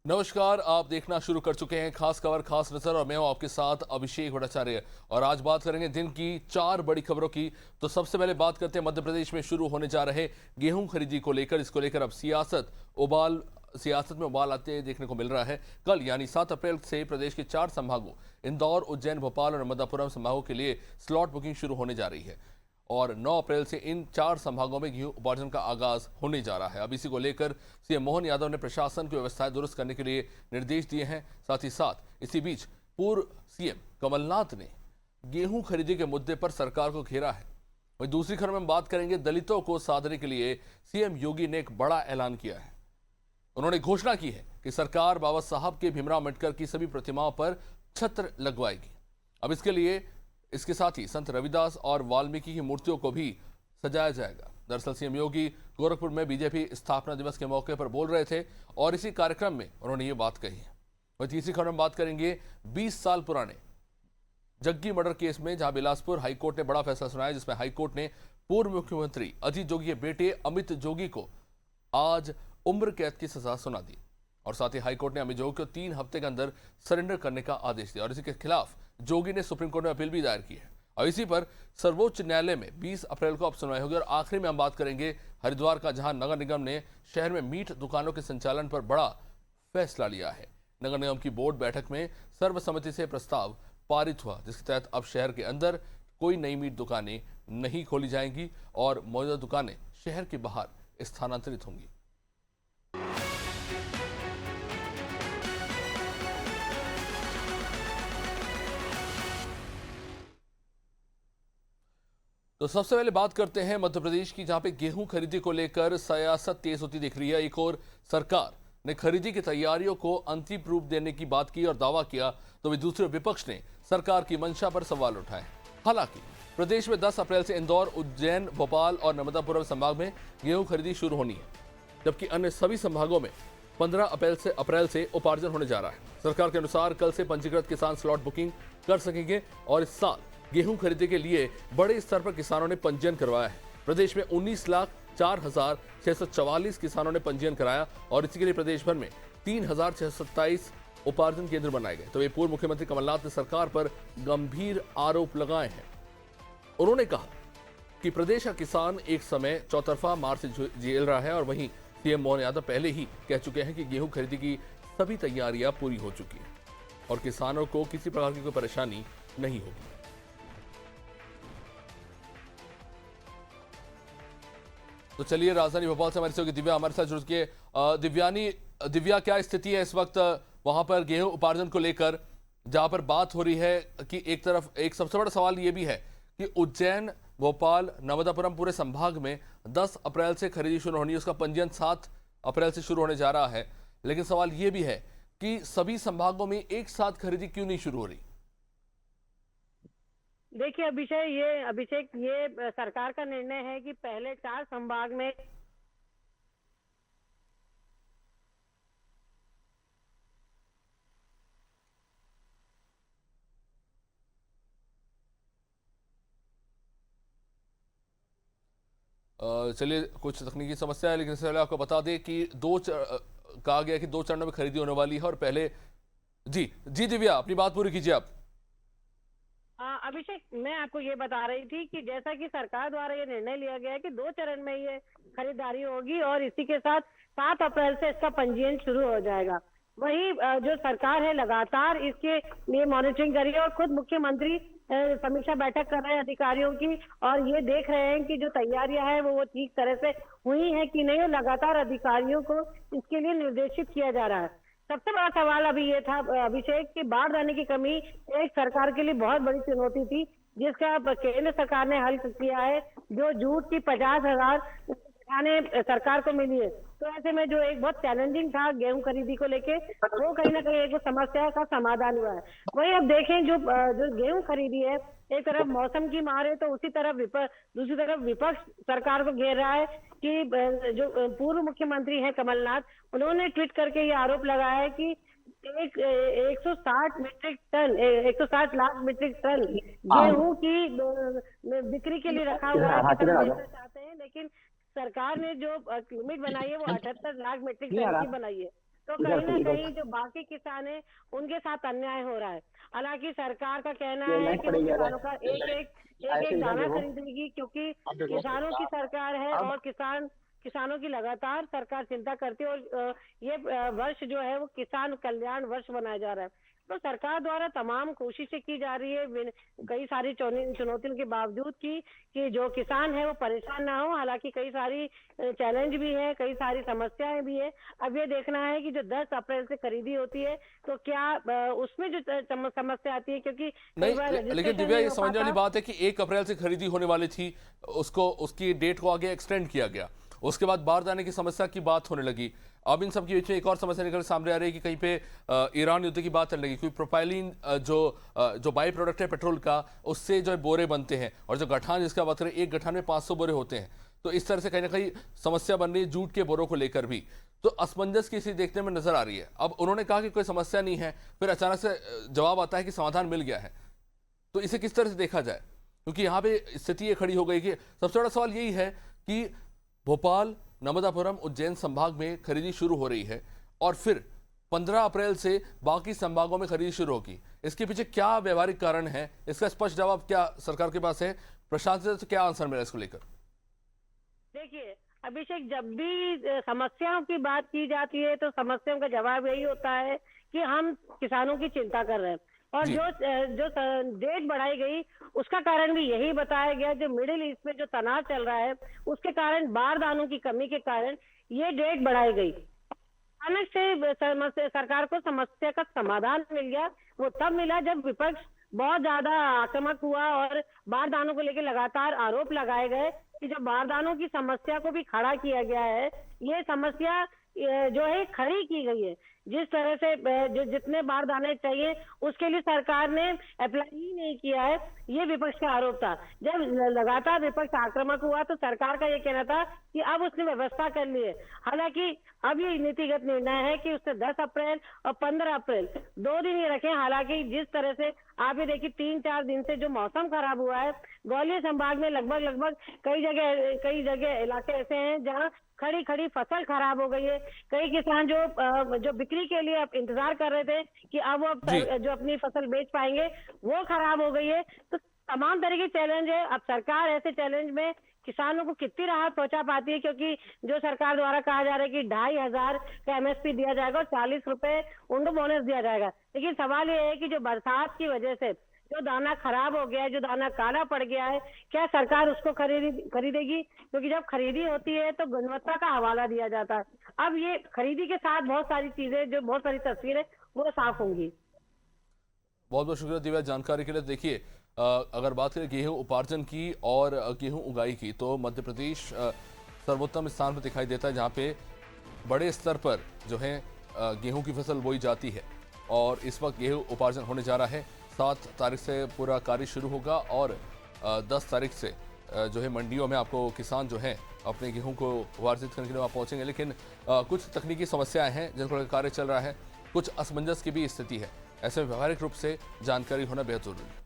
नमस्कार, आप देखना शुरू कर चुके हैं खास खबर खास नजर और मैं हूं आपके साथ अभिषेक भट्टाचार्य। और आज बात करेंगे दिन की 4 बड़ी खबरों की। तो सबसे पहले बात करते हैं मध्य प्रदेश में शुरू होने जा रहे गेहूं खरीदी को लेकर। इसको लेकर अब सियासत में उबाल आते देखने को मिल रहा है। कल यानी 7 अप्रैल से प्रदेश के 4 संभागों इंदौर, उज्जैन, भोपाल और नर्मदापुरम संभागों के लिए स्लॉट बुकिंग शुरू होने जा रही है और 9 अप्रैल से इन 4 संभागों में गेहूं उपार्जन का आगाज होने जा रहा है। अब इसी को लेकर सीएम मोहन यादव ने प्रशासन की व्यवस्थाएं दुरुस्त करने के लिए निर्देश दिए हैं। साथ ही साथ इसी बीच पूर्व सीएम कमलनाथ ने गेहूं खरीदी के मुद्दे पर सरकार को घेरा है। वहीं दूसरी खबर में बात करेंगे दलितों को साधने के लिए सीएम योगी ने एक बड़ा ऐलान किया है। उन्होंने घोषणा की है कि सरकार बाबा साहब के भीमराव अम्बेडकर की सभी प्रतिमाओं पर छत्र लगवाएगी। अब इसके साथ ही संत रविदास और वाल्मीकि की मूर्तियों को भी सजाया जाएगा। दरअसल सीएम योगी गोरखपुर में बीजेपी स्थापना दिवस के मौके पर बोल रहे थे और इसी कार्यक्रम में उन्होंने ये बात कही है। वहीं तीसरी खबर में बात करेंगे 20 साल पुराने जग्गी मर्डर केस में, जहां बिलासपुर हाईकोर्ट ने बड़ा फैसला सुनाया, जिसमें हाईकोर्ट ने पूर्व मुख्यमंत्री अजीत जोगी के बेटे अमित जोगी को आज उम्र कैद की सजा सुना दी। और साथ ही हाईकोर्ट ने अमित जोगी को 3 हफ्ते के अंदर सरेंडर करने का आदेश दिया और इसी के खिलाफ जोगी ने सुप्रीम कोर्ट में अपील भी दायर की है। और इसी पर सर्वोच्च न्यायालय में 20 अप्रैल को अब सुनवाई होगी। और आखिरी में हम बात करेंगे हरिद्वार का, जहां नगर निगम ने शहर में मीट दुकानों के संचालन पर बड़ा फैसला लिया है। नगर निगम की बोर्ड बैठक में सर्वसम्मति से प्रस्ताव पारित हुआ, जिसके तहत अब शहर के अंदर कोई नई मीट दुकानें नहीं खोली जाएंगी और मौजूदा दुकानें शहर के बाहर स्थानांतरित होंगी। तो सबसे पहले बात करते हैं मध्य प्रदेश की, जहां पे गेहूं खरीदी को लेकर सियासत तेज होती दिख रही है। एक और सरकार ने खरीदी की तैयारियों को अंतिम रूप देने की बात की और दावा किया, तो वहीं दूसरे विपक्ष ने सरकार की मंशा पर सवाल उठाए। हालांकि प्रदेश में 10 अप्रैल से इंदौर, उज्जैन, भोपाल और नर्मदापुरम संभाग में गेहूं खरीदी शुरू होनी है, जबकि अन्य सभी संभागों में 15 अप्रैल से उपार्जन होने जा रहा है। सरकार के अनुसार कल से पंजीकृत किसान स्लॉट बुकिंग कर सकेंगे और इस साल गेहूं खरीदी के लिए बड़े स्तर पर किसानों ने पंजीयन करवाया है। प्रदेश में 19,04,644 किसानों ने पंजीयन कराया और इसी के लिए प्रदेश भर में 3,627 उपार्जन केंद्र बनाए गए। तो ये पूर्व मुख्यमंत्री कमलनाथ ने सरकार पर गंभीर आरोप लगाए हैं। उन्होंने कहा कि प्रदेश का किसान एक समय चौतरफा मार से झेल रहा है और वहीं सीएम मोहन यादव पहले ही कह चुके हैं कि गेहूं खरीदी की सभी तैयारियां पूरी हो चुकी हैं और किसानों को किसी प्रकार की कोई परेशानी नहीं होगी। तो चलिए राजधानी भोपाल से हमारी सहयोगी दिव्या हमारे साथ जुड़ के। दिव्या, क्या स्थिति है इस वक्त वहां पर गेहूं उपार्जन को लेकर, जहां पर बात हो रही है कि एक तरफ एक सबसे बड़ा सवाल ये भी है कि उज्जैन, भोपाल, नर्मदापुरम पूरे संभाग में 10 अप्रैल से खरीदी शुरू होनी है, उसका पंजीयन 7 अप्रैल से शुरू होने जा रहा है। लेकिन सवाल ये भी है कि सभी संभागों में एक साथ खरीदी क्यों नहीं शुरू हो रही? देखिए अभिषेक, ये सरकार का निर्णय है कि पहले 4 संभाग में चलिए, कुछ तकनीकी समस्या है, लेकिन इससे पहले आपको बता दें कि कहा गया कि 2 चरणों में खरीदी होने वाली है। और पहले जी दिव्या, अपनी बात पूरी कीजिए आप। अभिषेक, मैं आपको ये बता रही थी कि जैसा कि सरकार द्वारा ये निर्णय लिया गया है कि 2 चरण में ये खरीदारी होगी और इसी के साथ 7 अप्रैल से इसका पंजीयन शुरू हो जाएगा। वही जो सरकार है लगातार इसके लिए मॉनिटरिंग कर रही है और खुद मुख्यमंत्री समीक्षा बैठक कर रहे हैं अधिकारियों की और ये देख रहे हैं कि जो तैयारियां हैं वो ठीक तरह से हुई है कि नहीं, और लगातार अधिकारियों को इसके लिए निर्देशित किया जा रहा है। सबसे बड़ा सवाल अभी ये था अभिषेक कि बारदाने की कमी एक सरकार के लिए बहुत बड़ी चुनौती थी, जिसका केंद्र सरकार ने हल किया है। जो जूट की 50,000 खाने सरकार को मिली है, तो ऐसे में जो एक बहुत चैलेंजिंग था गेहूं खरीदी को लेके, वो कहीं ना कहीं एक समस्या का समाधान हुआ है। वही अब देखें जो गेहूं खरीदी है, एक तरफ मौसम की मार है तो दूसरी तरफ विपक्ष सरकार को घेर रहा है कि जो पूर्व मुख्यमंत्री हैं कमलनाथ, उन्होंने ट्वीट करके ये आरोप लगाया है कि 160 लाख मीट्रिक टन गेहूं की बिक्री के लिए रखा हुआ है, चाहते हैं, लेकिन सरकार ने जो लिमिट बनाई है वो 78 लाख मीट्रिक टन की बनाई है। तो कहीं ना कहीं जो बाकी किसान है उनके साथ अन्याय हो रहा है। हालांकि सरकार का कहना है कि वो किसानों का एक एक दाना खरीदेगी, क्योंकि किसानों की सरकार है और किसानों की लगातार सरकार चिंता करती है। और ये वर्ष जो है वो किसान कल्याण वर्ष बनाया जा रहा है। तो सरकार द्वारा तमाम कोशिशें की जा रही है कई सारी चुनौतियों के बावजूद कि जो किसान है वो परेशान ना हो। हालांकि कई सारी चैलेंज भी है, कई सारी समस्याएं भी है। अब ये देखना है कि जो 10 अप्रैल से खरीदी होती है तो क्या उसमें जो समस्या आती है, क्योंकि कई बार नहीं, लेकिन रजिस्ट्रेशन दिव्या नहीं ये हो समझने वाली पाता। बात है कि 1 अप्रैल से खरीदी होने वाली थी, उसको उसकी डेट को आगे एक्सटेंड किया गया, उसके बाद बाहर जाने की समस्या की बात होने लगी। अब इन सब के बीच में एक और समस्या निकल सामने आ रही है कि कहीं पे ईरान युद्ध की बात चलने लगी, कोई प्रोपाइलिन जो बाई प्रोडक्ट है पेट्रोल का, उससे जो बोरे बनते हैं, और जो गठान जिसका बात करें, एक गठान में 500 बोरे होते हैं। तो इस तरह से कहीं ना कहीं समस्या बन रही है जूट के बोरों को लेकर भी। तो असमंजस की स्थिति देखने में नजर आ रही है। अब उन्होंने कहा कि कोई समस्या नहीं है, फिर अचानक से जवाब आता है कि समाधान मिल गया है। तो इसे किस तरह से देखा जाए, क्योंकि यहाँ पे स्थिति ये खड़ी हो गई कि सबसे बड़ा सवाल यही है कि भोपाल, नर्मदापुरम, उज्जैन संभाग में खरीदी शुरू हो रही है और फिर 15 अप्रैल से बाकी संभागों में खरीदी शुरू होगी। इसके पीछे क्या व्यवहारिक कारण है, इसका स्पष्ट जवाब क्या सरकार के पास है? प्रशासन से क्या आंसर मिला इसको लेकर? देखिए अभिषेक, जब भी समस्याओं की बात की जाती है तो समस्याओं का जवाब यही होता है कि हम किसानों की चिंता कर रहे हैं। और जी। जो डेट बढ़ाई गई उसका कारण भी यही बताया गया। जो मिडिल ईस्ट में जो तनाव चल रहा है उसके कारण, बारदानों की कमी के कारण ये डेट बढ़ाई गई। अचानक से सरकार को समस्या का समाधान मिल गया। वो तब मिला जब विपक्ष बहुत ज्यादा आक्रामक हुआ और बारदानों को लेकर लगातार आरोप लगाए गए कि जो बारदानों की समस्या को भी खड़ा किया गया है, ये समस्या जो है खड़ी की गई है। जिस तरह से जो जितने बारदाने चाहिए उसके लिए सरकार ने अप्लाई ही नहीं किया है, ये विपक्ष का आरोप था। जब लगातार विपक्ष आक्रामक हुआ तो सरकार का ये कहना था कि अब उसने व्यवस्था कर ली है। हालांकि अब ये नीतिगत निर्णय है कि उसने 10 अप्रैल और 15 अप्रैल 2 दिन ही रखे। हालांकि जिस तरह से आप ये देखिए 3-4 दिन से जो मौसम खराब हुआ है, ग्वालियर संभाग में लगभग कई जगह इलाके ऐसे हैं जहां खड़ी खड़ी फसल खराब हो गई है। कई किसान जो बिक्री के लिए अब इंतजार कर रहे थे कि अब वो जो अपनी फसल बेच पाएंगे, वो खराब हो गई है। तो तमाम तरह के चैलेंज है। अब सरकार ऐसे चैलेंज में किसानों को कितनी राहत पहुंचा पाती है, क्योंकि जो सरकार द्वारा कहा जा रहा है कि 2,500 का MSP दिया जाएगा और 40 रुपए उनको बोनस दिया जाएगा। लेकिन सवाल ये है कि जो बरसात की वजह से जो दाना खराब हो गया है, जो दाना काला पड़ गया है, क्या सरकार उसको खरीदेगी? क्योंकि जब खरीदी होती है तो गुणवत्ता का हवाला दिया जाता है। अब ये खरीदी के साथ बहुत सारी चीजें, जो बहुत सारी तस्वीरें वो साफ होंगी। बहुत बहुत शुक्रिया दिव्या जानकारी के लिए। देखिए, अगर बात करें गेहूं उपार्जन की और गेहूं उगाई की, तो मध्य प्रदेश सर्वोत्तम स्थान पर दिखाई देता है, जहां पे बड़े स्तर पर जो है गेहूं की फसल बोई जाती है। और इस वक्त गेहूं उपार्जन होने जा रहा है। 7 तारीख से पूरा कार्य शुरू होगा और 10 तारीख से जो है मंडियों में आपको किसान जो हैं अपने गेहूं को उपार्जित करने के लिए वहाँ पहुँचेंगे। लेकिन कुछ तकनीकी समस्याएं हैं जिनको लेकर कार्य चल रहा है, कुछ असमंजस की भी स्थिति है। ऐसे में व्यवहारिक रूप से जानकारी होना बेहद जरूरी है।